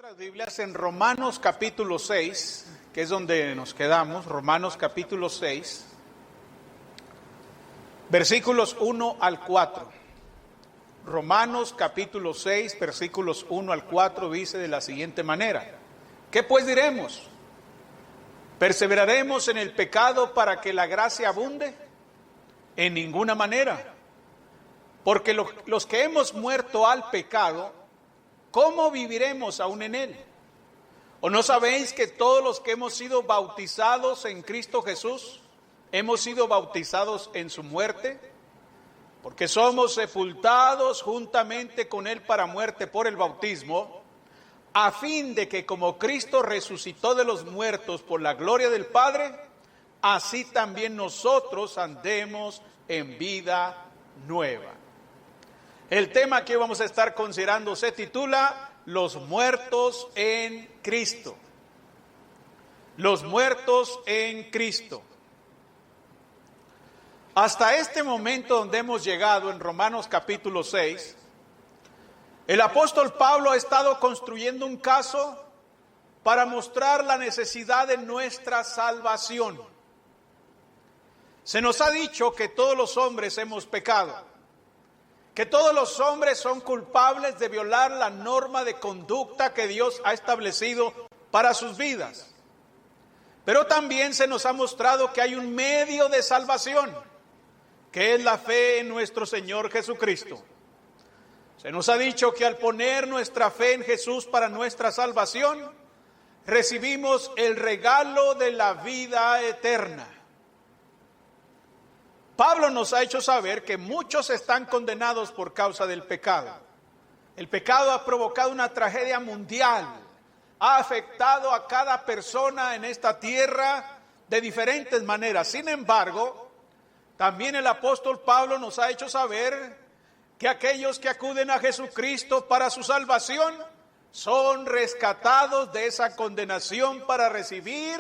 Nuestras Biblias en Romanos capítulo 6, que es donde nos quedamos, Romanos capítulo 6, versículos 1 al 4. Romanos capítulo 6, versículos 1 al 4 dice de la siguiente manera: ¿qué pues diremos? ¿Perseveraremos en el pecado para que la gracia abunde? En ninguna manera. Porque los que hemos muerto al pecado, ¿cómo viviremos aún en él? ¿O no sabéis que todos los que hemos sido bautizados en Cristo Jesús, hemos sido bautizados en su muerte? Porque somos sepultados juntamente con él para muerte por el bautismo, a fin de que como Cristo resucitó de los muertos por la gloria del Padre, así también nosotros andemos en vida nueva. El tema que vamos a estar considerando se titula Los muertos en Cristo. Los muertos en Cristo. Hasta este momento donde hemos llegado en Romanos capítulo 6, el apóstol Pablo ha estado construyendo un caso para mostrar la necesidad de nuestra salvación. Se nos ha dicho que todos los hombres hemos pecado, que todos los hombres son culpables de violar la norma de conducta que Dios ha establecido para sus vidas. Pero también se nos ha mostrado que hay un medio de salvación, que es la fe en nuestro Señor Jesucristo. Se nos ha dicho que al poner nuestra fe en Jesús para nuestra salvación, recibimos el regalo de la vida eterna. Pablo nos ha hecho saber que muchos están condenados por causa del pecado. El pecado ha provocado una tragedia mundial, ha afectado a cada persona en esta tierra de diferentes maneras. Sin embargo, también el apóstol Pablo nos ha hecho saber que aquellos que acuden a Jesucristo para su salvación son rescatados de esa condenación para recibir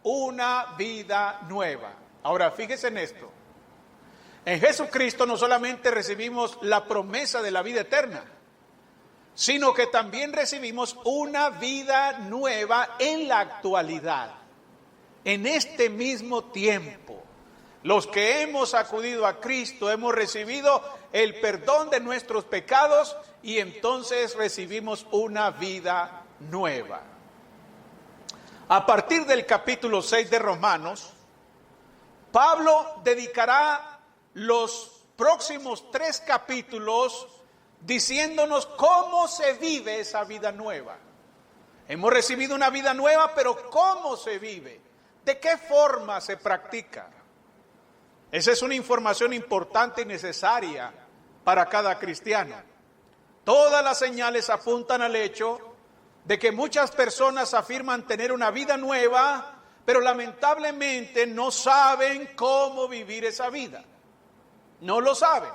una vida nueva. Ahora, fíjese en esto. En Jesucristo no solamente recibimos la promesa de la vida eterna, sino que también recibimos una vida nueva en la actualidad, en este mismo tiempo. Los que hemos acudido a Cristo hemos recibido el perdón de nuestros pecados y entonces recibimos una vida nueva. A partir del capítulo 6 de Romanos, Pablo dedicará los próximos 3 capítulos diciéndonos cómo se vive esa vida nueva. Hemos recibido una vida nueva, pero ¿cómo se vive? ¿De qué forma se practica? Esa es una información importante y necesaria para cada cristiano. Todas las señales apuntan al hecho de que muchas personas afirman tener una vida nueva, pero lamentablemente no saben cómo vivir esa vida. No lo saben.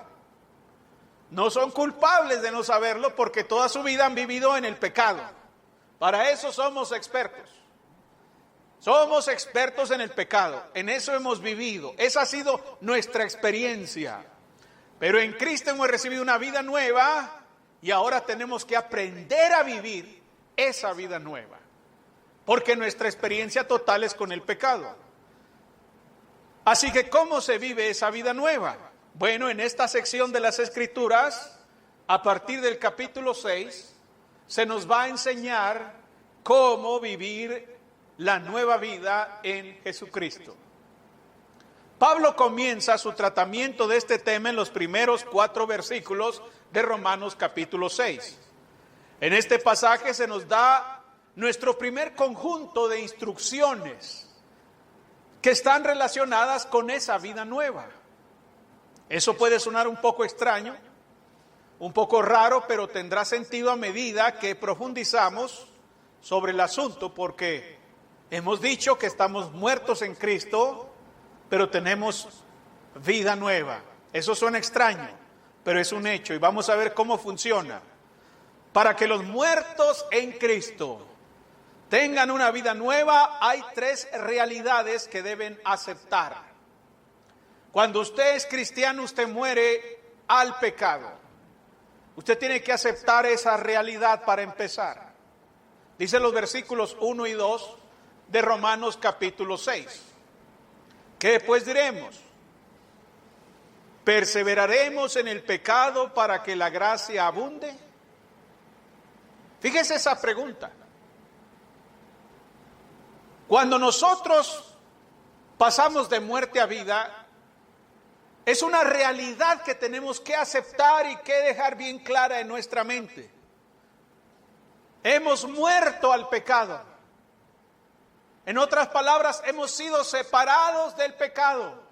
No son culpables de no saberlo porque toda su vida han vivido en el pecado. Para eso somos expertos. Somos expertos en el pecado. En eso hemos vivido. Esa ha sido nuestra experiencia. Pero en Cristo hemos recibido una vida nueva y ahora tenemos que aprender a vivir esa vida nueva. Porque nuestra experiencia total es con el pecado. Así que, ¿cómo se vive esa vida nueva? Bueno, en esta sección de las Escrituras, a partir del capítulo 6, se nos va a enseñar cómo vivir la nueva vida en Jesucristo. Pablo comienza su tratamiento de este tema en los primeros 4 versículos de Romanos capítulo 6. En este pasaje se nos da nuestro primer conjunto de instrucciones que están relacionadas con esa vida nueva. Eso puede sonar un poco extraño, un poco raro, pero tendrá sentido a medida que profundizamos sobre el asunto, porque hemos dicho que estamos muertos en Cristo, pero tenemos vida nueva. Eso suena extraño, pero es un hecho y vamos a ver cómo funciona. Para que los muertos en Cristo tengan una vida nueva, hay 3 realidades que deben aceptar. Cuando usted es cristiano, usted muere al pecado. Usted tiene que aceptar esa realidad para empezar. Dice los versículos 1 y 2 de Romanos capítulo 6. ¿Qué pues diremos? ¿Perseveraremos en el pecado para que la gracia abunde? Fíjese esa pregunta. Cuando nosotros pasamos de muerte a vida, es una realidad que tenemos que aceptar y que dejar bien clara en nuestra mente. Hemos muerto al pecado. En otras palabras, hemos sido separados del pecado.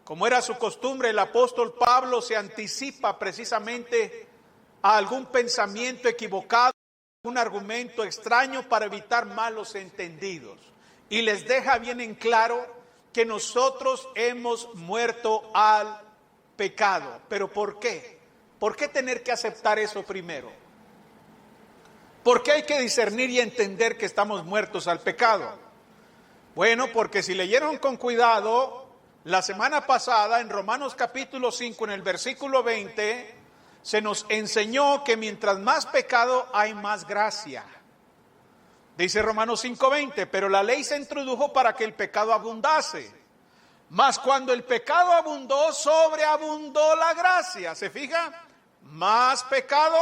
Como era su costumbre, el apóstol Pablo se anticipa precisamente a algún pensamiento equivocado, un argumento extraño para evitar malos entendidos. Y les deja bien en claro que nosotros hemos muerto al pecado. ¿Pero por qué? ¿Por qué tener que aceptar eso primero? ¿Por qué hay que discernir y entender que estamos muertos al pecado? Bueno, porque si leyeron con cuidado, la semana pasada en Romanos capítulo 5, en el versículo 20, se nos enseñó que mientras más pecado hay más gracia. Dice Romanos 5:20, pero la ley se introdujo para que el pecado abundase. Mas cuando el pecado abundó, sobreabundó la gracia. ¿Se fija? Más pecado,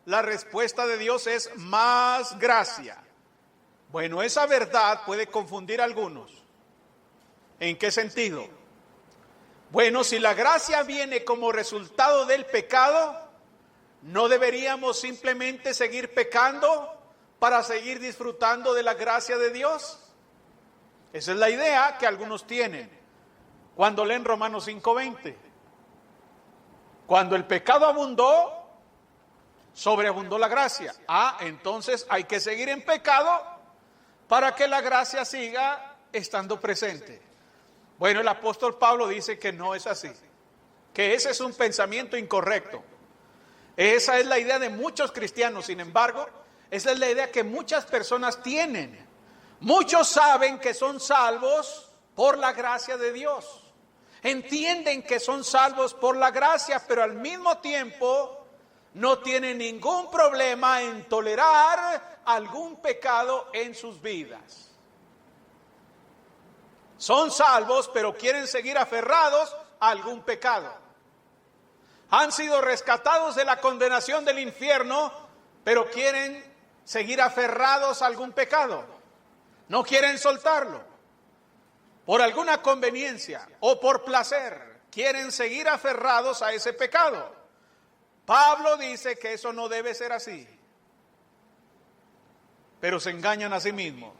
la respuesta de Dios es más gracia. Bueno, esa verdad puede confundir a algunos. ¿En qué sentido? Bueno, si la gracia viene como resultado del pecado, ¿no deberíamos simplemente seguir pecando para seguir disfrutando de la gracia de Dios? Esa es la idea que algunos tienen cuando leen Romanos 5:20. Cuando el pecado abundó, sobreabundó la gracia. Entonces hay que seguir en pecado para que la gracia siga estando presente. Bueno, el apóstol Pablo dice que no es así, que ese es un pensamiento incorrecto. Esa es la idea de muchos cristianos, sin embargo, esa es la idea que muchas personas tienen. Muchos saben que son salvos por la gracia de Dios. Entienden que son salvos por la gracia, pero al mismo tiempo no tienen ningún problema en tolerar algún pecado en sus vidas. Son salvos, pero quieren seguir aferrados a algún pecado. Han sido rescatados de la condenación del infierno, pero quieren seguir aferrados a algún pecado. No quieren soltarlo. Por alguna conveniencia o por placer, quieren seguir aferrados a ese pecado. Pablo dice que eso no debe ser así. Pero se engañan a sí mismos.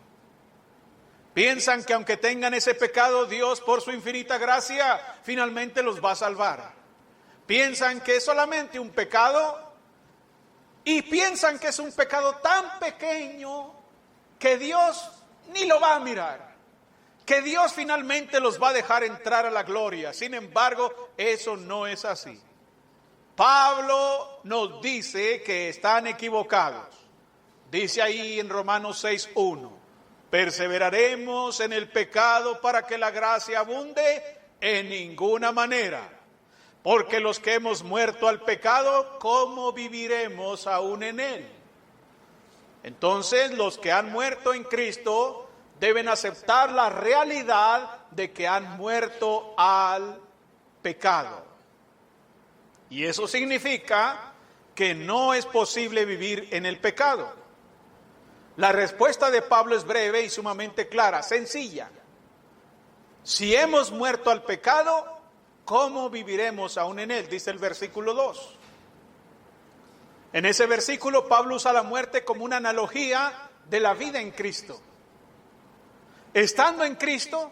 Piensan que aunque tengan ese pecado, Dios por su infinita gracia finalmente los va a salvar. Piensan que es solamente un pecado y piensan que es un pecado tan pequeño que Dios ni lo va a mirar, que Dios finalmente los va a dejar entrar a la gloria. Sin embargo, eso no es así. Pablo nos dice que están equivocados. Dice ahí en Romanos 6:1. ¿Perseveraremos en el pecado para que la gracia abunde? En ninguna manera. Porque los que hemos muerto al pecado, ¿cómo viviremos aún en él? Entonces, los que han muerto en Cristo deben aceptar la realidad de que han muerto al pecado. Y eso significa que no es posible vivir en el pecado. La respuesta de Pablo es breve y sumamente clara, sencilla. Si hemos muerto al pecado, ¿cómo viviremos aún en él? Dice el versículo 2. En ese versículo Pablo usa la muerte como una analogía de la vida en Cristo. Estando en Cristo,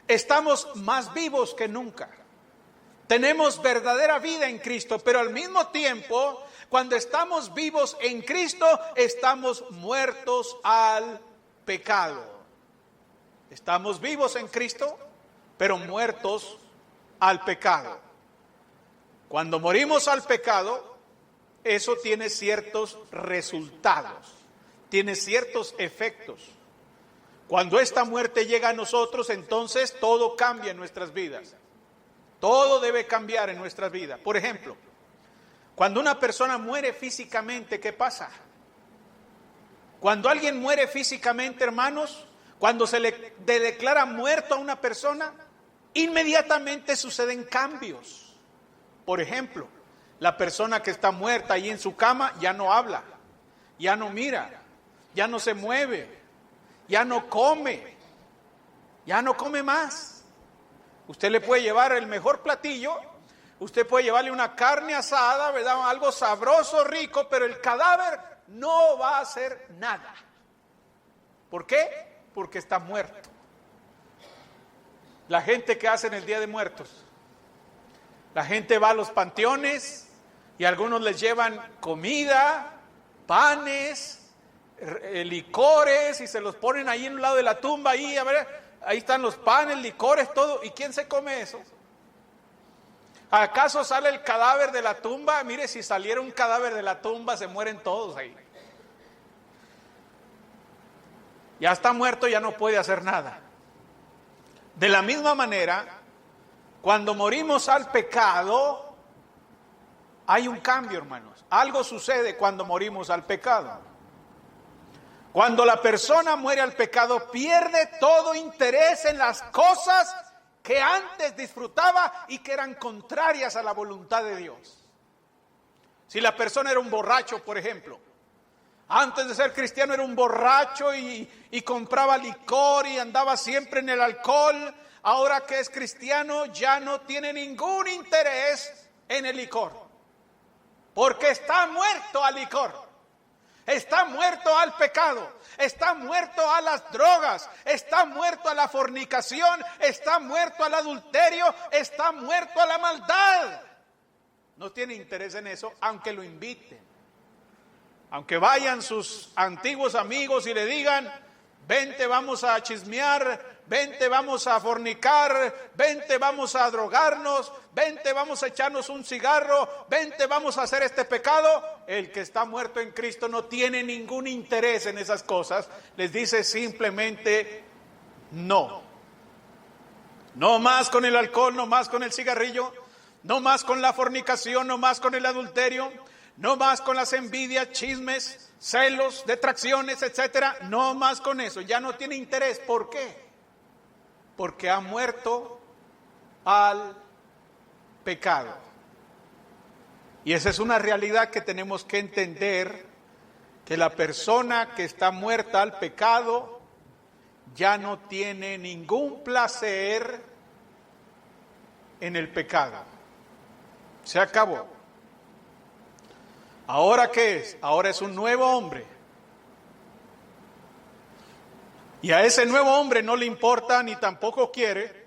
estamos más vivos que nunca. Tenemos verdadera vida en Cristo, pero al mismo tiempo, cuando estamos vivos en Cristo, estamos muertos al pecado. Estamos vivos en Cristo, pero muertos al pecado. Cuando morimos al pecado, eso tiene ciertos resultados, tiene ciertos efectos. Cuando esta muerte llega a nosotros, entonces todo cambia en nuestras vidas. Todo debe cambiar en nuestras vidas. Por ejemplo, cuando una persona muere físicamente, ¿qué pasa? Cuando alguien muere físicamente, hermanos, cuando se le declara muerto a una persona, inmediatamente suceden cambios. Por ejemplo, la persona que está muerta ahí en su cama ya no habla, ya no mira, ya no se mueve, ya no come más. Usted le puede llevar el mejor platillo, usted puede llevarle una carne asada, ¿verdad? Algo sabroso, rico, pero el cadáver no va a hacer nada. ¿Por qué? Porque está muerto. La gente que hace en el Día de Muertos, la gente va a los panteones y algunos les llevan comida, panes, licores y se los ponen ahí en un lado de la tumba, ahí, a ver, ahí están los panes, licores, todo. ¿Y quién se come eso? ¿Acaso sale el cadáver de la tumba? Mire, si saliera un cadáver de la tumba se mueren todos ahí. Ya está muerto, ya no puede hacer nada. De la misma manera, cuando morimos al pecado, hay un cambio, hermanos. Algo sucede cuando morimos al pecado. Cuando la persona muere al pecado, pierde todo interés en las cosas que antes disfrutaba y que eran contrarias a la voluntad de Dios. Si la persona era un borracho, por ejemplo, antes de ser cristiano era un borracho y compraba licor y andaba siempre en el alcohol. Ahora que es cristiano ya no tiene ningún interés en el licor, porque está muerto al licor, está muerto al pecado, está muerto a las drogas, está muerto a la fornicación, está muerto al adulterio, está muerto a la maldad. No tiene interés en eso, aunque lo inviten. Aunque vayan sus antiguos amigos y le digan, vente, vamos a chismear, vente, vamos a fornicar, vente, vamos a drogarnos, vente, vamos a echarnos un cigarro, vente, vamos a hacer este pecado. El que está muerto en Cristo no tiene ningún interés en esas cosas. Les dice simplemente no. No más con el alcohol, no más con el cigarrillo, no más con la fornicación, no más con el adulterio, no más con las envidias, chismes, celos, detracciones, etcétera. No más con eso. Ya no tiene interés. ¿Por qué? Porque ha muerto al pecado. Y esa es una realidad que tenemos que entender, que la persona que está muerta al pecado ya no tiene ningún placer en el pecado. Se acabó. ¿Ahora qué es? Ahora es un nuevo hombre. Y a ese nuevo hombre no le importa ni tampoco quiere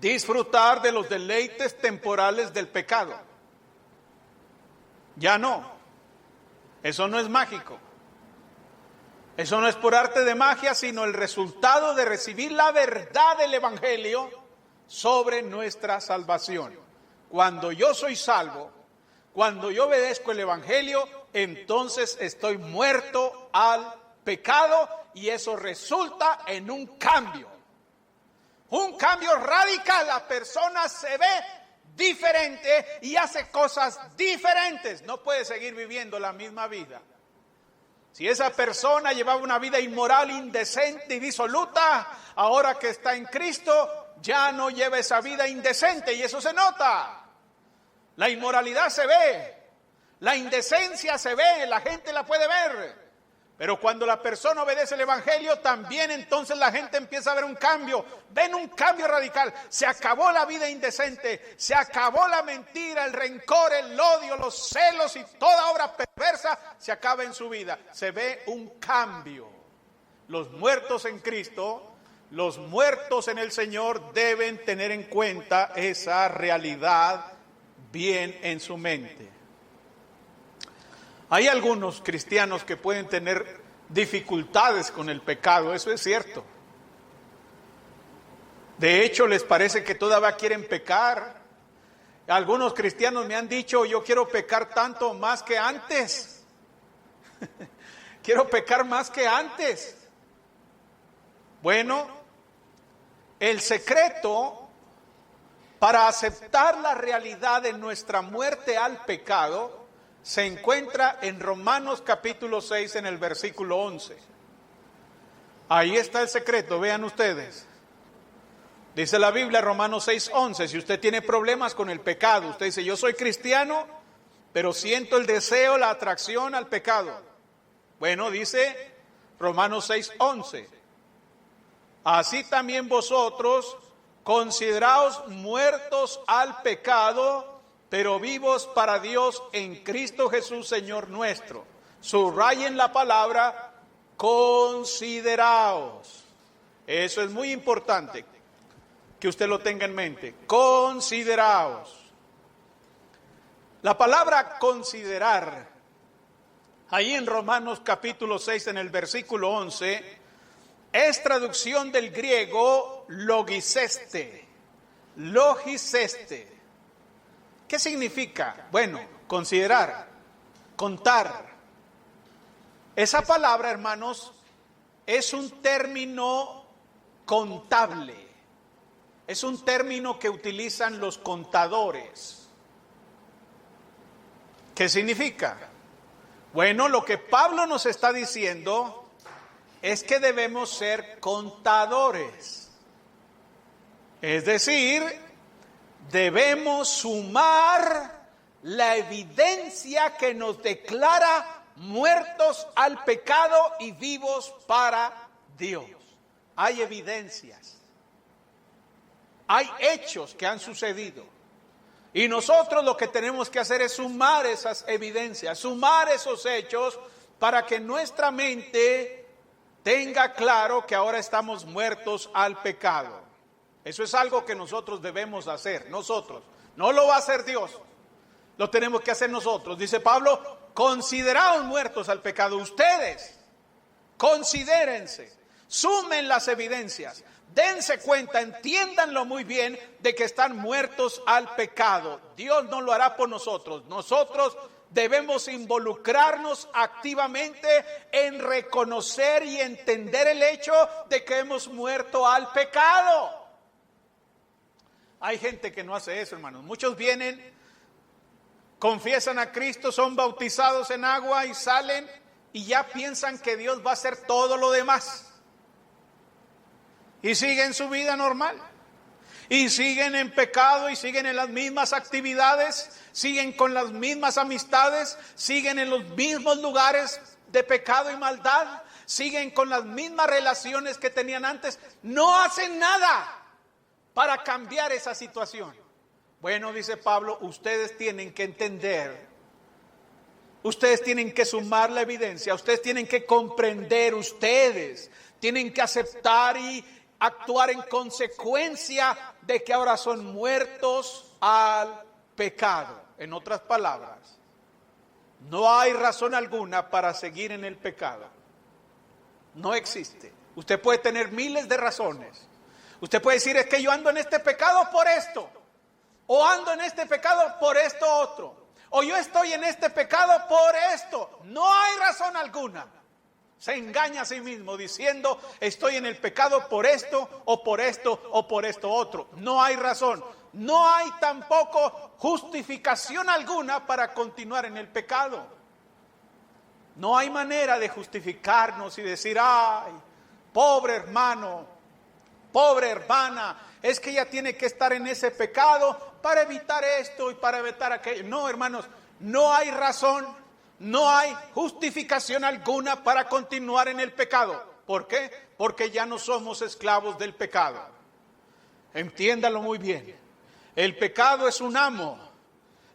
disfrutar de los deleites temporales del pecado. Ya no. Eso no es mágico. Eso no es por arte de magia, sino el resultado de recibir la verdad del Evangelio sobre nuestra salvación. Cuando yo soy salvo, cuando yo obedezco el Evangelio, entonces estoy muerto al pecado y eso resulta en un cambio radical. La persona se ve diferente y hace cosas diferentes. No puede seguir viviendo la misma vida. Si esa persona llevaba una vida inmoral, indecente y disoluta, ahora que está en Cristo, ya no lleva esa vida indecente y eso se nota. La inmoralidad se ve, la indecencia se ve, la gente la puede ver. Pero cuando la persona obedece el Evangelio, también entonces la gente empieza a ver un cambio. Ven un cambio radical. Se acabó la vida indecente, se acabó la mentira, el rencor, el odio, los celos y toda obra perversa se acaba en su vida. Se ve un cambio. Los muertos en Cristo, los muertos en el Señor deben tener en cuenta esa realidad bien en su mente. Hay algunos cristianos que pueden tener dificultades con el pecado, eso es cierto. De hecho, les parece que todavía quieren pecar. Algunos cristianos me han dicho, yo quiero pecar tanto más que antes. Quiero pecar más que antes. Bueno, el secreto para aceptar la realidad de nuestra muerte al pecado se encuentra en Romanos capítulo 6 en el versículo 11. Ahí está el secreto, vean ustedes. Dice la Biblia, Romanos 6:11, si usted tiene problemas con el pecado, usted dice, yo soy cristiano, pero siento el deseo, la atracción al pecado. Bueno, dice Romanos 6:11, así también vosotros consideraos muertos al pecado, pero vivos para Dios en Cristo Jesús, Señor nuestro. Subrayen la palabra consideraos. Eso es muy importante que usted lo tenga en mente. Consideraos. La palabra considerar, ahí en Romanos capítulo 6 en el versículo 11, es traducción del griego logiseste. Logiseste. ¿Qué significa? Bueno, considerar, contar. Esa palabra, hermanos, es un término contable. Es un término que utilizan los contadores. ¿Qué significa? Bueno, lo que Pablo nos está diciendo es que debemos ser contadores. Es decir, debemos sumar la evidencia que nos declara muertos al pecado y vivos para Dios. Hay evidencias. Hay hechos que han sucedido y nosotros lo que tenemos que hacer es sumar esas evidencias, sumar esos hechos para que nuestra mente tenga claro que ahora estamos muertos al pecado. Eso es algo que nosotros debemos hacer, nosotros. No lo va a hacer Dios, lo tenemos que hacer nosotros. Dice Pablo, consideraos muertos al pecado. Ustedes, considérense, sumen las evidencias. Dense cuenta, entiéndanlo muy bien de que están muertos al pecado. Dios no lo hará por nosotros. Nosotros debemos involucrarnos activamente en reconocer y entender el hecho de que hemos muerto al pecado. Hay gente que no hace eso, hermanos. Muchos vienen, confiesan a Cristo, son bautizados en agua y salen y ya piensan que Dios va a hacer todo lo demás. Y siguen su vida normal. Y siguen en pecado y siguen en las mismas actividades, siguen con las mismas amistades, siguen en los mismos lugares de pecado y maldad, siguen con las mismas relaciones que tenían antes. No hacen nada para cambiar esa situación. Bueno, dice Pablo, ustedes tienen que entender, ustedes tienen que sumar la evidencia, ustedes tienen que comprender, ustedes tienen que aceptar y actuar en consecuencia de que ahora son muertos al pecado. En otras palabras, no hay razón alguna para seguir en el pecado. No existe. Usted puede tener miles de razones. Usted puede decir, es que yo ando en este pecado por esto, o ando en este pecado por esto otro, o yo estoy en este pecado por esto. No hay razón alguna. Se engaña a sí mismo diciendo, estoy en el pecado por esto, o por esto, o por esto otro. No hay razón. No hay tampoco justificación alguna para continuar en el pecado. No hay manera de justificarnos y decir, ay, pobre hermano, pobre hermana, es que ella tiene que estar en ese pecado para evitar esto y para evitar aquello. No, hermanos, no hay razón. No hay justificación alguna para continuar en el pecado. ¿Por qué? Porque ya no somos esclavos del pecado. Entiéndalo muy bien. El pecado es un amo.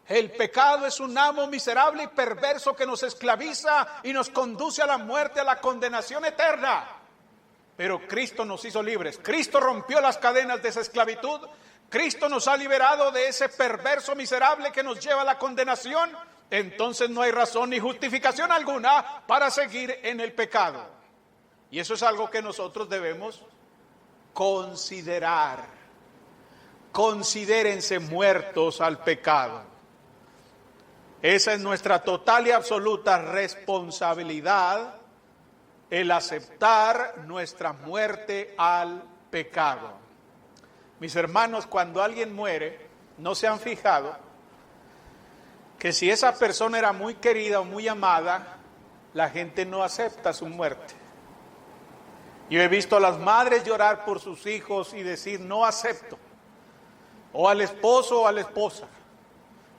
El pecado es un amo miserable y perverso que nos esclaviza y nos conduce a la muerte, a la condenación eterna. Pero Cristo nos hizo libres. Cristo rompió las cadenas de esa esclavitud. Cristo nos ha liberado de ese perverso miserable que nos lleva a la condenación. Entonces no hay razón ni justificación alguna para seguir en el pecado. Y eso es algo que nosotros debemos considerar. Considérense muertos al pecado. Esa es nuestra total y absoluta responsabilidad, el aceptar nuestra muerte al pecado. Mis hermanos, cuando alguien muere, ¿no se han fijado que si esa persona era muy querida o muy amada, la gente no acepta su muerte. Yo he visto a las madres llorar por sus hijos y decir no acepto, o al esposo o a la esposa,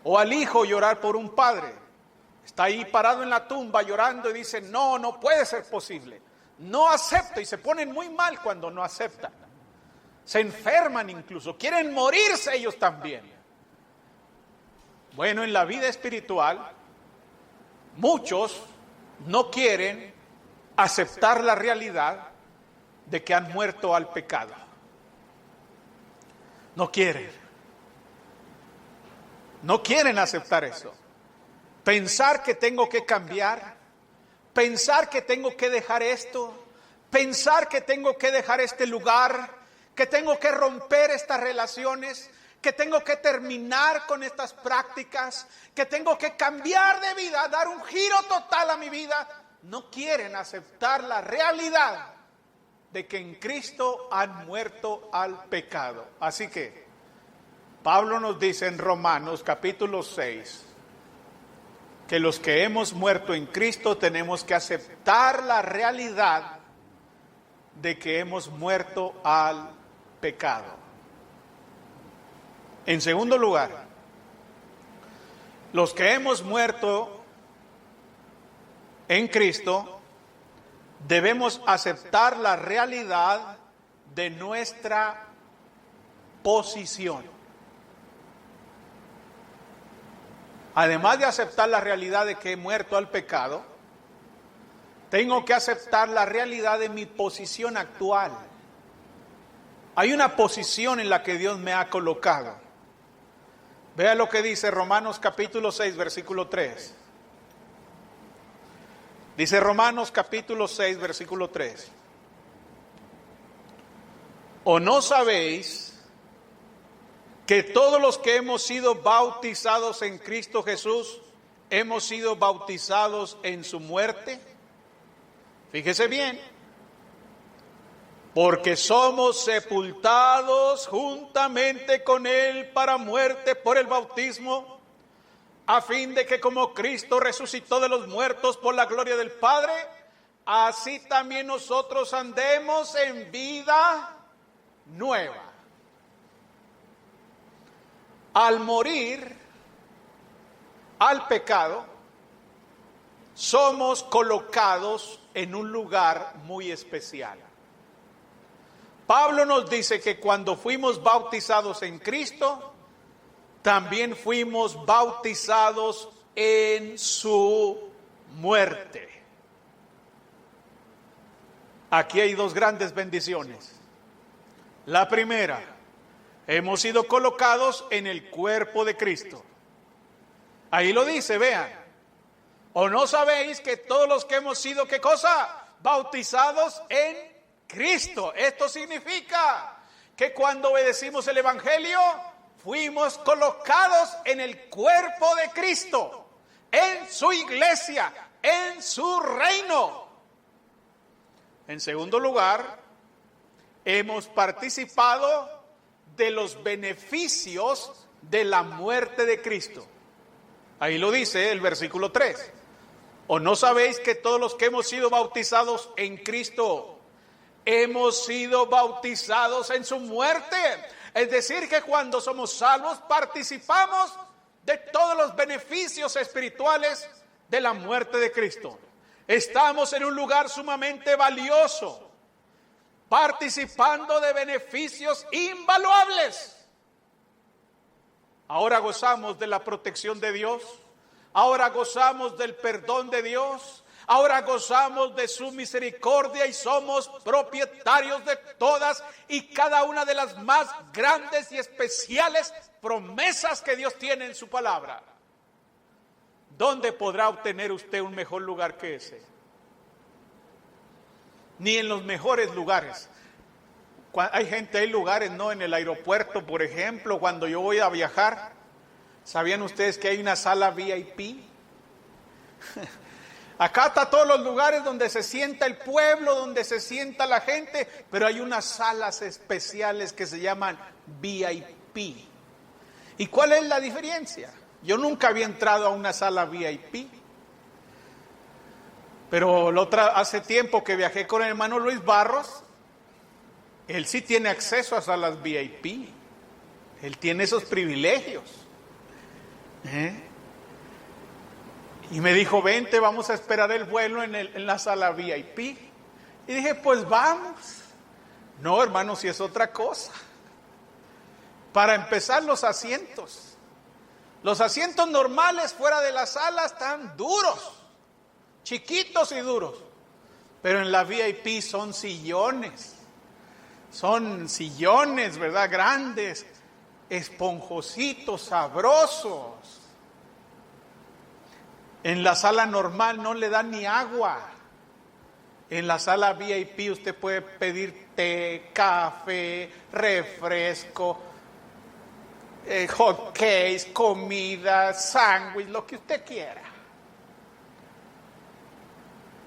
o al hijo llorar por un padre. Está ahí parado en la tumba llorando y dice no, no puede ser posible, no acepto, y se ponen muy mal cuando no aceptan. Se enferman incluso, quieren morirse ellos también. Bueno, en la vida espiritual, muchos no quieren aceptar la realidad de que han muerto al pecado. No quieren. No quieren aceptar eso. Pensar que tengo que cambiar, pensar que tengo que dejar esto, pensar que tengo que dejar este lugar, que tengo que romper estas relaciones, que tengo que terminar con estas prácticas, que tengo que cambiar de vida, dar un giro total a mi vida. No quieren aceptar la realidad de que en Cristo han muerto al pecado. Así que Pablo nos dice en Romanos capítulo 6 que los que hemos muerto en Cristo tenemos que aceptar la realidad de que hemos muerto al pecado. En segundo lugar, los que hemos muerto en Cristo debemos aceptar la realidad de nuestra posición. Además de aceptar la realidad de que he muerto al pecado, tengo que aceptar la realidad de mi posición actual. Hay una posición en la que Dios me ha colocado. Vea lo que dice Romanos capítulo 6, versículo 3. Dice Romanos capítulo 6, versículo 3. ¿O no sabéis que todos los que hemos sido bautizados en Cristo Jesús, hemos sido bautizados en su muerte? Fíjese bien. Porque somos sepultados juntamente con Él para muerte por el bautismo, a fin de que como Cristo resucitó de los muertos por la gloria del Padre, así también nosotros andemos en vida nueva. Al morir al pecado, somos colocados en un lugar muy especial. Pablo nos dice que cuando fuimos bautizados en Cristo, también fuimos bautizados en su muerte. Aquí hay dos grandes bendiciones. La primera, hemos sido colocados en el cuerpo de Cristo. Ahí lo dice, vean. ¿O no sabéis que todos los que hemos sido, qué cosa? Bautizados en Cristo. Esto significa que cuando obedecimos el Evangelio, fuimos colocados en el cuerpo de Cristo, en su iglesia, en su reino. En segundo lugar, hemos participado de los beneficios de la muerte de Cristo. Ahí lo dice el versículo 3. ¿O no sabéis que todos los que hemos sido bautizados en Cristo, hemos sido bautizados en su muerte? Es decir, que cuando somos salvos participamos de todos los beneficios espirituales de la muerte de Cristo. Estamos en un lugar sumamente valioso, participando de beneficios invaluables. Ahora gozamos de la protección de Dios, ahora gozamos del perdón de Dios, ahora gozamos de su misericordia y somos propietarios de todas y cada una de las más grandes y especiales promesas que Dios tiene en su palabra. ¿Dónde podrá obtener usted un mejor lugar que ese? Ni en los mejores lugares. Hay gente, hay lugares, ¿no? En el aeropuerto, por ejemplo, cuando yo voy a viajar, ¿sabían ustedes que hay una sala VIP? Acá está todos los lugares donde se sienta el pueblo, donde se sienta la gente, pero hay unas salas especiales que se llaman VIP. ¿Y cuál es la diferencia? Yo nunca había entrado a una sala VIP. Pero hace tiempo que viajé con el hermano Luis Barros, él sí tiene acceso a salas VIP. Él tiene esos privilegios. Y me dijo, vente, vamos a esperar el vuelo en la sala VIP. Y dije, pues vamos. No, hermano, si es otra cosa. Para empezar, los asientos. Los asientos normales fuera de la sala están duros, chiquitos y duros. Pero en la VIP son sillones. Son sillones, ¿verdad? Grandes, esponjositos, sabrosos. En la sala normal no le dan ni agua. En la sala VIP usted puede pedir té, café, refresco, hot cakes, comida, sándwich, lo que usted quiera.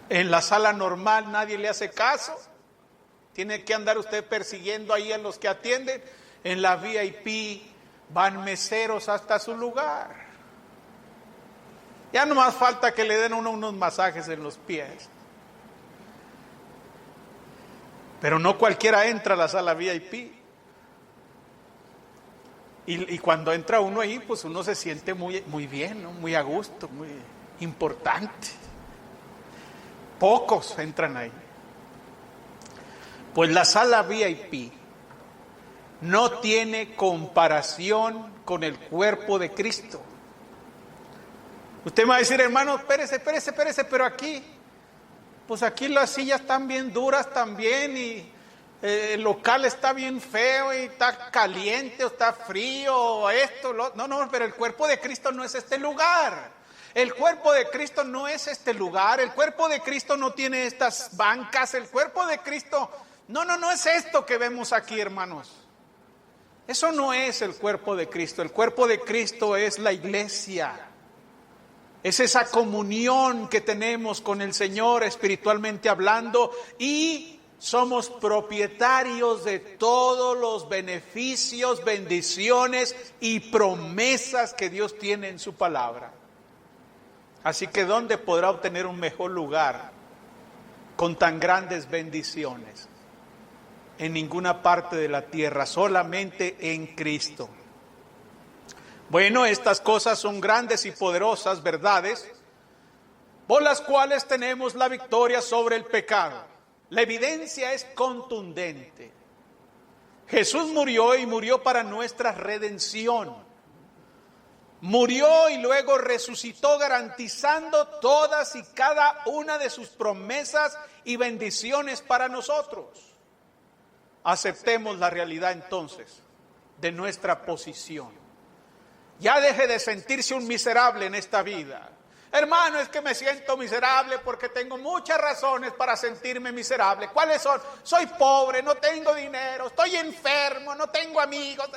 En la sala normal nadie le hace caso. Tiene que andar usted persiguiendo ahí a los que atienden. En la VIP van meseros hasta su lugar. Ya no más falta que le den unos masajes en los pies. Pero no cualquiera entra a la sala VIP. Y cuando entra uno ahí, pues uno se siente muy, muy bien, ¿no? Muy a gusto, muy importante. Pocos entran ahí. Pues la sala VIP no tiene comparación con el cuerpo de Cristo. Usted me va a decir, hermano, espérese, pero aquí, pues aquí las sillas están bien duras también y el local está bien feo y está caliente o está frío o esto, no, pero el cuerpo de Cristo no es este lugar. El cuerpo de Cristo no es este lugar. El cuerpo de Cristo no tiene estas bancas. El cuerpo de Cristo, no es esto que vemos aquí, hermanos. Eso no es el cuerpo de Cristo. El cuerpo de Cristo es la iglesia. Es esa comunión que tenemos con el Señor espiritualmente hablando, y somos propietarios de todos los beneficios, bendiciones y promesas que Dios tiene en su palabra. Así que ¿dónde podrá obtener un mejor lugar con tan grandes bendiciones? En ninguna parte de la tierra, solamente en Cristo. Bueno, estas cosas son grandes y poderosas verdades por las cuales tenemos la victoria sobre el pecado. La evidencia es contundente. Jesús murió y murió para nuestra redención. Murió y luego resucitó garantizando todas y cada una de sus promesas y bendiciones para nosotros. Aceptemos la realidad entonces de nuestra posición. Ya deje de sentirse un miserable en esta vida. Hermano, es que me siento miserable porque tengo muchas razones para sentirme miserable. ¿Cuáles son? Soy pobre, no tengo dinero, estoy enfermo, no tengo amigos.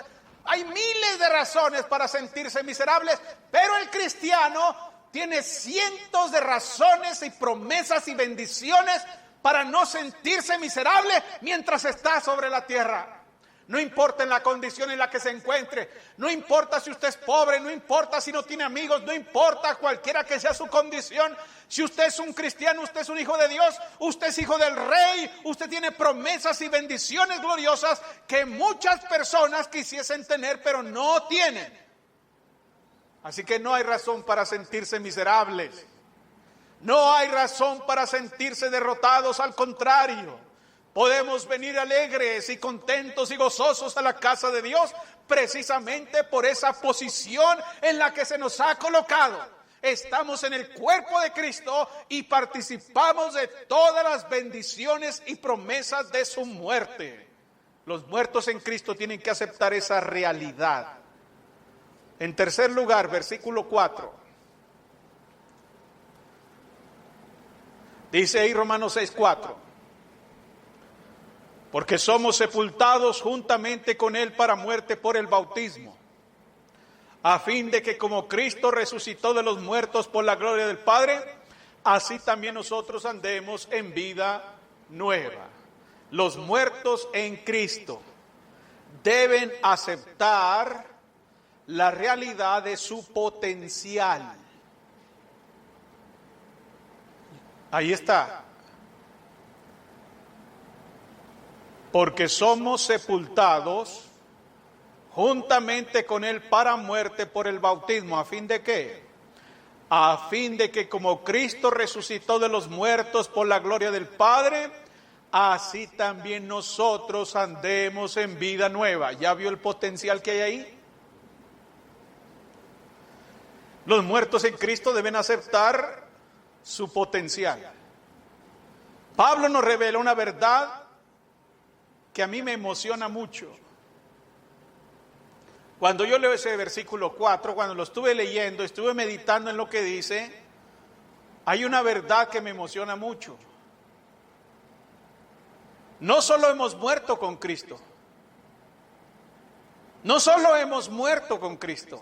Hay miles de razones para sentirse miserables, pero el cristiano tiene cientos de razones y promesas y bendiciones para no sentirse miserable mientras está sobre la tierra. No importa en la condición en la que se encuentre, no importa si usted es pobre, no importa si no tiene amigos, no importa cualquiera que sea su condición. Si usted es un cristiano, usted es un hijo de Dios, usted es hijo del Rey, usted tiene promesas y bendiciones gloriosas que muchas personas quisiesen tener, pero no tienen. Así que no hay razón para sentirse miserables. No hay razón para sentirse derrotados, al contrario. Podemos venir alegres y contentos y gozosos a la casa de Dios precisamente por esa posición en la que se nos ha colocado. Estamos en el cuerpo de Cristo y participamos de todas las bendiciones y promesas de su muerte. Los muertos en Cristo tienen que aceptar esa realidad. En tercer lugar, versículo 4. Dice ahí Romanos 6:4. Porque somos sepultados juntamente con Él para muerte por el bautismo, a fin de que como Cristo resucitó de los muertos por la gloria del Padre, así también nosotros andemos en vida nueva. Los muertos en Cristo deben aceptar la realidad de su potencial. Ahí está. Porque somos sepultados juntamente con Él para muerte por el bautismo. ¿A fin de qué? A fin de que como Cristo resucitó de los muertos por la gloria del Padre, así también nosotros andemos en vida nueva. ¿Ya vio el potencial que hay ahí? Los muertos en Cristo deben aceptar su potencial. Pablo nos revela una verdad que a mí me emociona mucho. Cuando yo leo ese versículo 4, cuando lo estuve leyendo, estuve meditando en lo que dice, hay una verdad que me emociona mucho. No solo hemos muerto con Cristo, no solo hemos muerto con Cristo,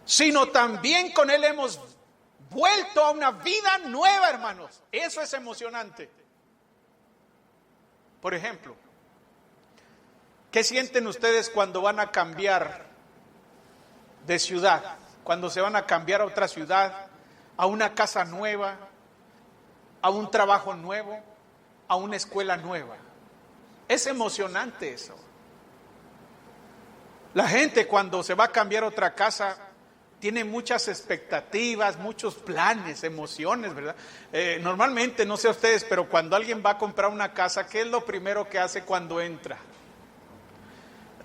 sino también con Él hemos vuelto a una vida nueva, hermanos. Eso es emocionante. Por ejemplo, ¿qué sienten ustedes cuando van a cambiar de ciudad? Cuando se van a cambiar a otra ciudad, a una casa nueva, a un trabajo nuevo, a una escuela nueva. Es emocionante eso. La gente cuando se va a cambiar a otra casa tiene muchas expectativas, muchos planes, emociones, ¿verdad? Normalmente, no sé ustedes, pero cuando alguien va a comprar una casa, ¿qué es lo primero que hace cuando entra?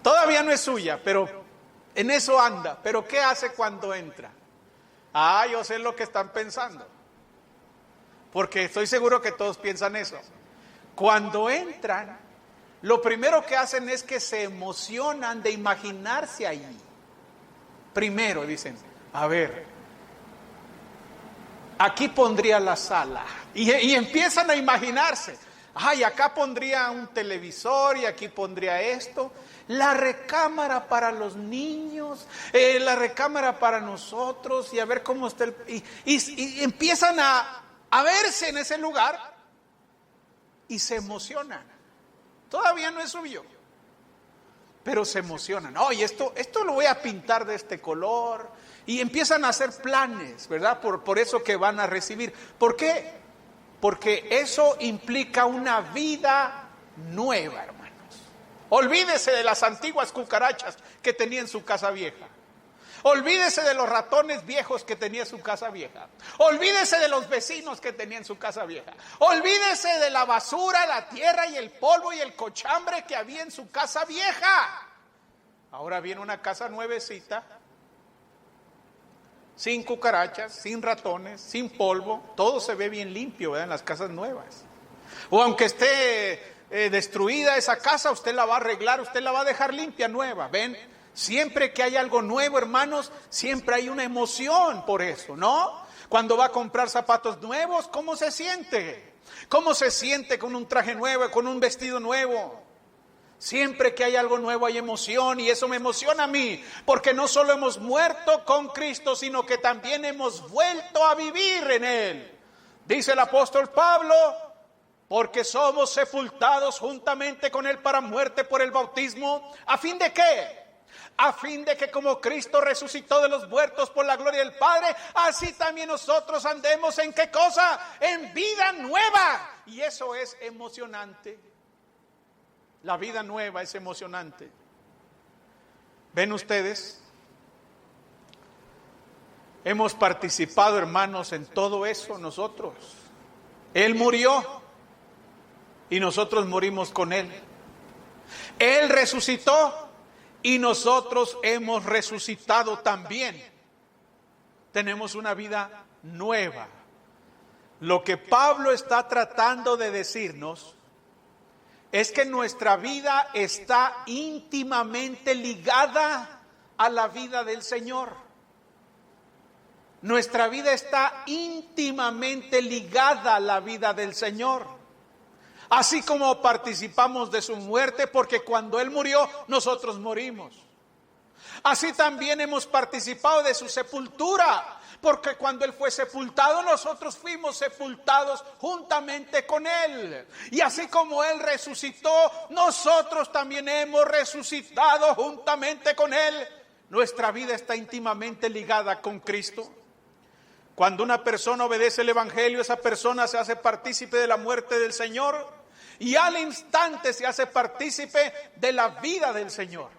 Todavía no es suya, pero en eso anda. ¿Pero qué hace cuando entra? Yo sé lo que están pensando. Porque estoy seguro que todos piensan eso. Cuando entran, lo primero que hacen es que se emocionan de imaginarse allí. Primero dicen, a ver, aquí pondría la sala. Y empiezan a imaginarse. Acá pondría un televisor y aquí pondría esto. La recámara para los niños, la recámara para nosotros y a ver cómo está y empiezan a verse en ese lugar y se emocionan. Todavía no es suyo, pero se emocionan. Y esto lo voy a pintar de este color. Y empiezan a hacer planes, ¿verdad? Por eso que van a recibir. ¿Por qué? Porque eso implica una vida nueva, hermanos. Olvídese de las antiguas cucarachas que tenía en su casa vieja. Olvídese de los ratones viejos que tenía en su casa vieja. Olvídese de los vecinos que tenía en su casa vieja. Olvídese de la basura, la tierra y el polvo y el cochambre que había en su casa vieja. Ahora viene una casa nuevecita, sin cucarachas, sin ratones, sin polvo. Todo se ve bien limpio, ¿verdad? En las casas nuevas. O aunque esté destruida esa casa, usted la va a arreglar, usted la va a dejar limpia, nueva. ¿Ven? Siempre que hay algo nuevo, hermanos, siempre hay una emoción por eso, ¿no? Cuando va a comprar zapatos nuevos, ¿cómo se siente? ¿Cómo se siente con un traje nuevo, con un vestido nuevo? Siempre que hay algo nuevo hay emoción, y eso me emociona a mí, porque no solo hemos muerto con Cristo, sino que también hemos vuelto a vivir en Él. Dice el apóstol Pablo, porque somos sepultados juntamente con Él para muerte por el bautismo. ¿A fin de qué? A fin de que como Cristo resucitó de los muertos por la gloria del Padre, así también nosotros andemos ¿en qué cosa? En vida nueva. Y eso es emocionante. La vida nueva es emocionante. ¿Ven ustedes? Hemos participado, hermanos, en todo eso nosotros. Él murió y nosotros morimos con Él. Él resucitó y nosotros hemos resucitado también. Tenemos una vida nueva. Lo que Pablo está tratando de decirnos es que nuestra vida está íntimamente ligada a la vida del Señor. Nuestra vida está íntimamente ligada a la vida del Señor. Así como participamos de su muerte, porque cuando Él murió, nosotros morimos. Así también hemos participado de su sepultura, porque cuando Él fue sepultado, nosotros fuimos sepultados juntamente con Él. Y así como Él resucitó, nosotros también hemos resucitado juntamente con Él. Nuestra vida está íntimamente ligada con Cristo. Cuando una persona obedece el Evangelio, esa persona se hace partícipe de la muerte del Señor y al instante se hace partícipe de la vida del Señor.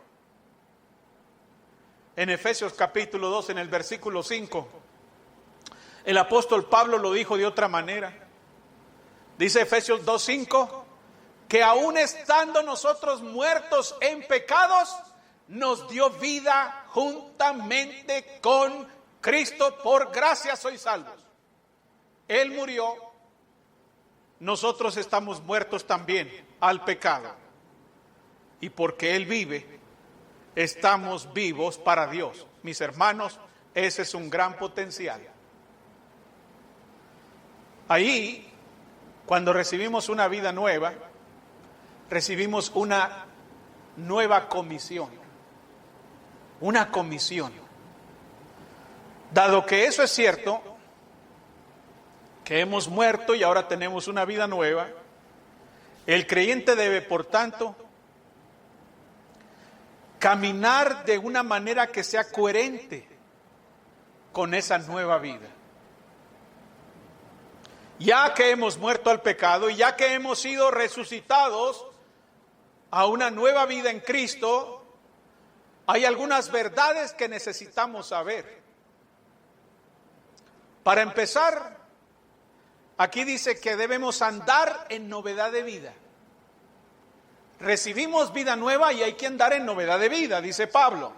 En Efesios capítulo 2, en el versículo 5, el apóstol Pablo lo dijo de otra manera. Dice Efesios 2:5, que aún estando nosotros muertos en pecados, nos dio vida juntamente con Cristo. Por gracia sois salvos. Él murió, nosotros estamos muertos también al pecado. Y porque Él vive, estamos vivos para Dios. Mis hermanos, ese es un gran potencial. Ahí, cuando recibimos una vida nueva, recibimos una nueva comisión. Una comisión. Dado que eso es cierto, que hemos muerto y ahora tenemos una vida nueva, el creyente debe, por tanto, caminar de una manera que sea coherente con esa nueva vida. Ya que hemos muerto al pecado y ya que hemos sido resucitados a una nueva vida en Cristo, hay algunas verdades que necesitamos saber. Para empezar, aquí dice que debemos andar en novedad de vida. Recibimos vida nueva y hay que andar en novedad de vida, dice Pablo.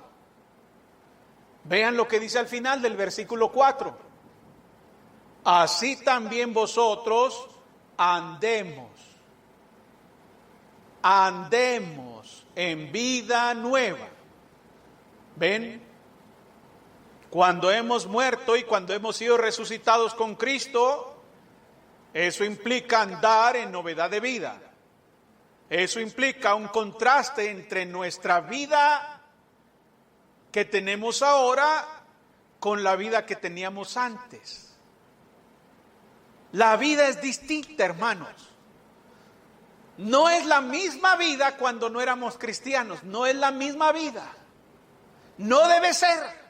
Vean lo que dice al final del versículo 4. Así también vosotros andemos en vida nueva. ¿Ven? Cuando hemos muerto y cuando hemos sido resucitados con Cristo, eso implica andar en novedad de vida. Eso implica un contraste entre nuestra vida que tenemos ahora con la vida que teníamos antes. La vida es distinta, hermanos. No es la misma vida cuando no éramos cristianos. No es la misma vida. No debe ser.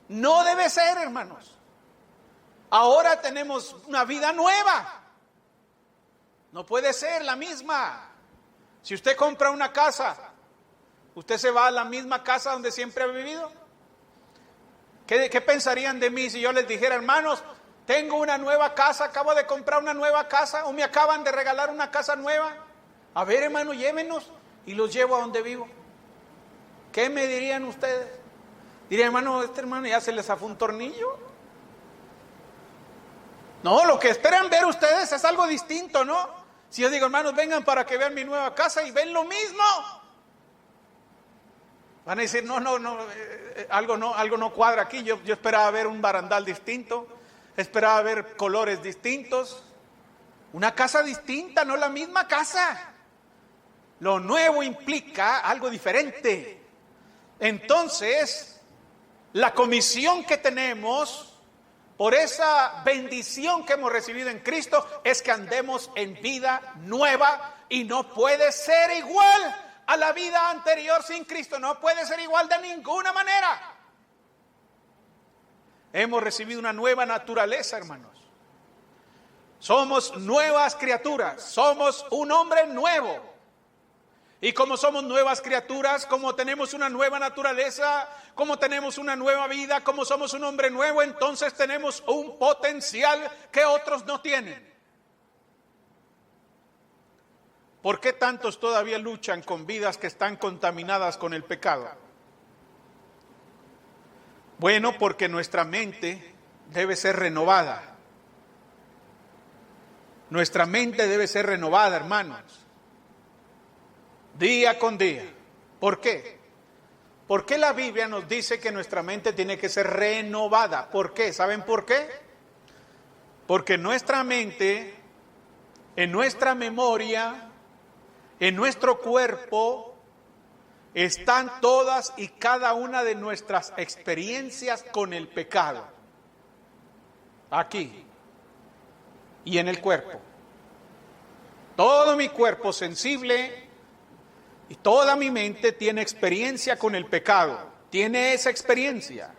No debe ser, hermanos. Ahora tenemos una vida nueva. No puede ser la misma. Si usted compra una casa, ¿usted se va a la misma casa donde siempre ha vivido? ¿Qué pensarían de mí si yo les dijera, hermanos, tengo una nueva casa, acabo de comprar una nueva casa, o me acaban de regalar una casa nueva? A ver, hermano, llévenos y los llevo a donde vivo. ¿Qué me dirían ustedes? Dirían, hermano, este hermano ya se le zafó un tornillo. No, lo que esperan ver ustedes es algo distinto, ¿no? Si yo digo, hermanos, vengan para que vean mi nueva casa y ven lo mismo, van a decir, no, algo no cuadra aquí. Yo esperaba ver un barandal distinto, esperaba ver colores distintos, una casa distinta, no la misma casa. Lo nuevo implica algo diferente. Entonces, la comisión que tenemos por esa bendición que hemos recibido en Cristo es que andemos en vida nueva, y no puede ser igual a la vida anterior sin Cristo. No puede ser igual de ninguna manera. Hemos recibido una nueva naturaleza, hermanos. Somos nuevas criaturas, somos un hombre nuevo. Y como somos nuevas criaturas, como tenemos una nueva naturaleza, como tenemos una nueva vida, como somos un hombre nuevo, entonces tenemos un potencial que otros no tienen. ¿Por qué tantos todavía luchan con vidas que están contaminadas con el pecado? Bueno, porque nuestra mente debe ser renovada. Nuestra mente debe ser renovada, hermanos. Día con día. ¿Por qué? ¿Por qué la Biblia nos dice que nuestra mente tiene que ser renovada? ¿Por qué? ¿Saben por qué? Porque nuestra mente, en nuestra memoria, en nuestro cuerpo, están todas y cada una de nuestras experiencias con el pecado. aquí y en el cuerpo. Todo mi cuerpo sensible y toda mi mente tiene experiencia con el pecado, tiene esa experiencia.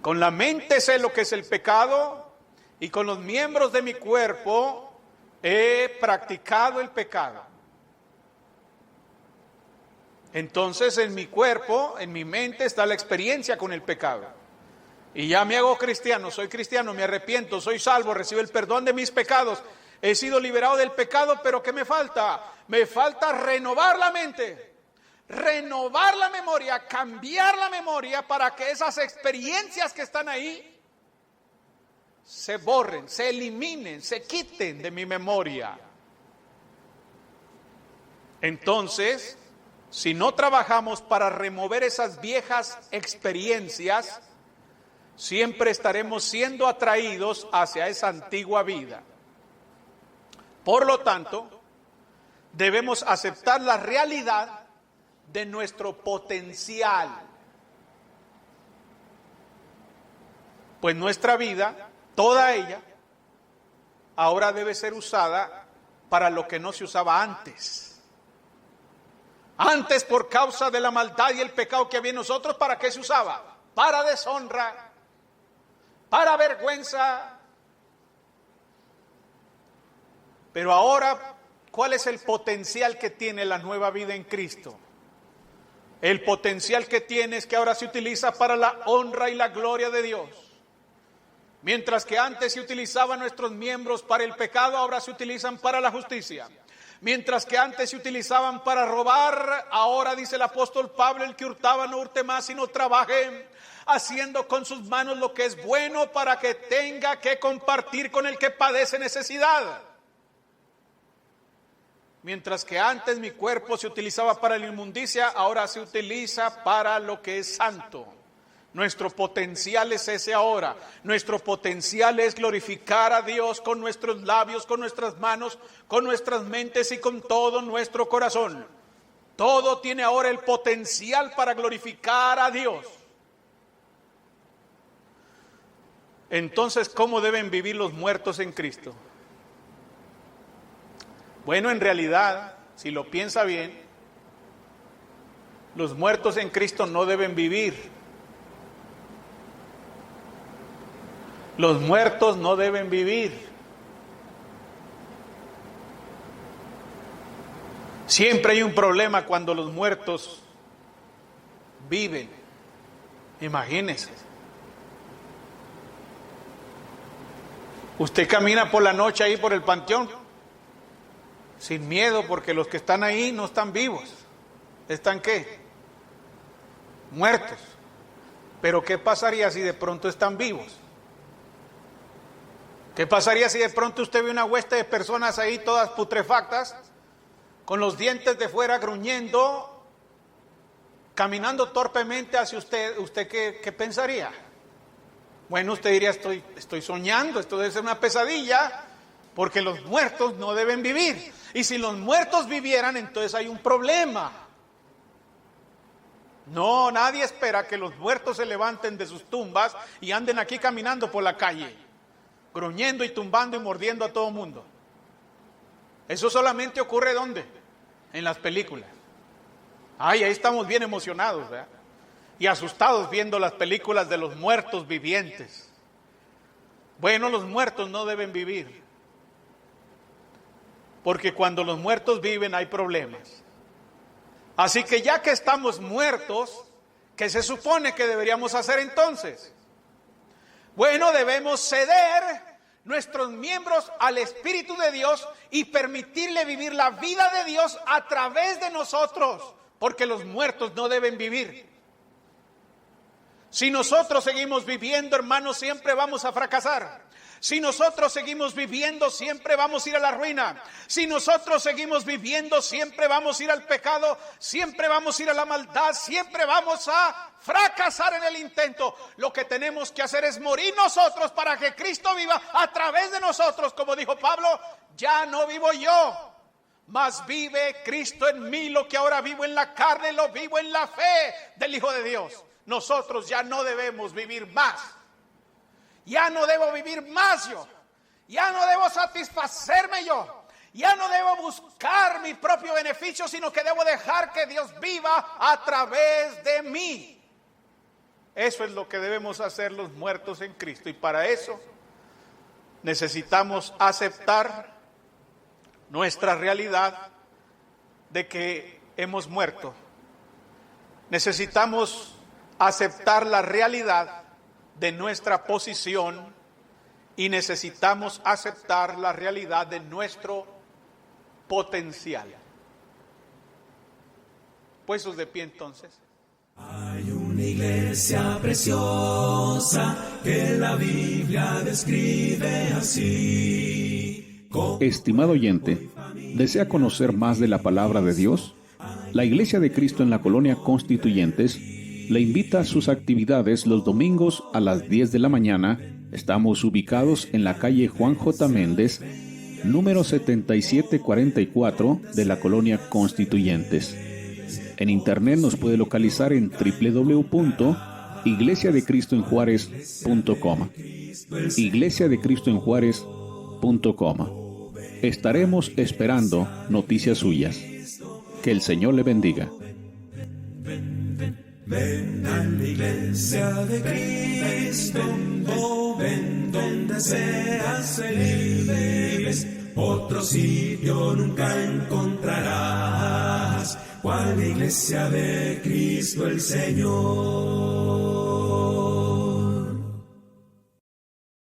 Con la mente sé lo que es el pecado y con los miembros de mi cuerpo he practicado el pecado. Entonces en mi cuerpo, en mi mente está la experiencia con el pecado. Y ya me hago cristiano, soy cristiano, me arrepiento, soy salvo, recibo el perdón de mis pecados. He sido liberado del pecado, pero ¿qué me falta? Me falta renovar la mente, renovar la memoria, cambiar la memoria para que esas experiencias que están ahí se borren, se eliminen, se quiten de mi memoria. Entonces, si no trabajamos para remover esas viejas experiencias, siempre estaremos siendo atraídos hacia esa antigua vida. Por lo tanto, debemos aceptar la realidad de nuestro potencial. Pues nuestra vida, toda ella, ahora debe ser usada para lo que no se usaba antes. Antes, por causa de la maldad y el pecado que había en nosotros, ¿para qué se usaba? Para deshonra, para vergüenza. Pero ahora, ¿cuál es el potencial que tiene la nueva vida en Cristo? El potencial que tiene es que ahora se utiliza para la honra y la gloria de Dios. Mientras que antes se utilizaban nuestros miembros para el pecado, ahora se utilizan para la justicia. Mientras que antes se utilizaban para robar, ahora dice el apóstol Pablo, el que hurtaba no hurte más, sino trabaje, haciendo con sus manos lo que es bueno para que tenga que compartir con el que padece necesidad. Mientras que antes mi cuerpo se utilizaba para la inmundicia, ahora se utiliza para lo que es santo. Nuestro potencial es ese ahora. Nuestro potencial es glorificar a Dios con nuestros labios, con nuestras manos, con nuestras mentes y con todo nuestro corazón. Todo tiene ahora el potencial para glorificar a Dios. Entonces, ¿cómo deben vivir los muertos en Cristo? Bueno, en realidad, si lo piensa bien, los muertos en Cristo no deben vivir. Los muertos no deben vivir. Siempre hay un problema cuando los muertos viven. Imagínense. Usted camina por la noche ahí por el panteón sin miedo, porque los que están ahí no están vivos. ¿Están qué? Muertos. Pero ¿qué pasaría si de pronto están vivos? ¿Qué pasaría si de pronto usted ve una hueste de personas ahí todas putrefactas, con los dientes de fuera gruñendo, caminando torpemente hacia usted? ¿Usted qué pensaría? Bueno, usted diría, estoy soñando, esto debe ser una pesadilla, porque los muertos no deben vivir. Y si los muertos vivieran, entonces hay un problema. No, nadie espera que los muertos se levanten de sus tumbas y anden aquí caminando por la calle, gruñendo y tumbando y mordiendo a todo mundo. Eso solamente ocurre ¿dónde? En las películas. Ay, ahí estamos bien emocionados, ¿verdad? Y asustados viendo las películas de los muertos vivientes. Bueno, los muertos no deben vivir, porque cuando los muertos viven hay problemas. Así que ya que estamos muertos, ¿qué se supone que deberíamos hacer entonces? Bueno, debemos ceder nuestros miembros al Espíritu de Dios y permitirle vivir la vida de Dios a través de nosotros, porque los muertos no deben vivir. Si nosotros seguimos viviendo, hermanos, siempre vamos a fracasar. Si nosotros seguimos viviendo, siempre vamos a ir a la ruina. Si nosotros seguimos viviendo, siempre vamos a ir al pecado, siempre vamos a ir a la maldad, siempre vamos a fracasar en el intento. Lo que tenemos que hacer es morir nosotros para que Cristo viva a través de nosotros. Como dijo Pablo, ya no vivo yo, mas vive Cristo en mí. Lo que ahora vivo en la carne, lo vivo en la fe del Hijo de Dios. Nosotros ya no debemos vivir más. Ya no debo vivir más yo. Ya no debo satisfacerme yo. Ya no debo buscar mi propio beneficio, sino que debo dejar que Dios viva a través de mí. Eso es lo que debemos hacer los muertos en Cristo. Y para eso necesitamos aceptar nuestra realidad de que hemos muerto. Necesitamos aceptar la realidad de nuestra posición y necesitamos aceptar la realidad de nuestro potencial. Puestos de pie entonces. Hay una iglesia preciosa que la Biblia describe así. Estimado oyente, ¿desea conocer más de la palabra de Dios? La Iglesia de Cristo en la Colonia Constituyentes le invita a sus actividades los domingos a las 10 de la mañana. Estamos ubicados en la calle Juan J. Méndez, número 7744 de la Colonia Constituyentes. En internet nos puede localizar en www.iglesiadecristoenjuarez.com. iglesiadecristoenjuarez.com. Estaremos esperando noticias suyas. Que el Señor le bendiga. Ven a la iglesia de Cristo, ven donde seas feliz. Otro sitio nunca encontrarás, cual iglesia de Cristo el Señor.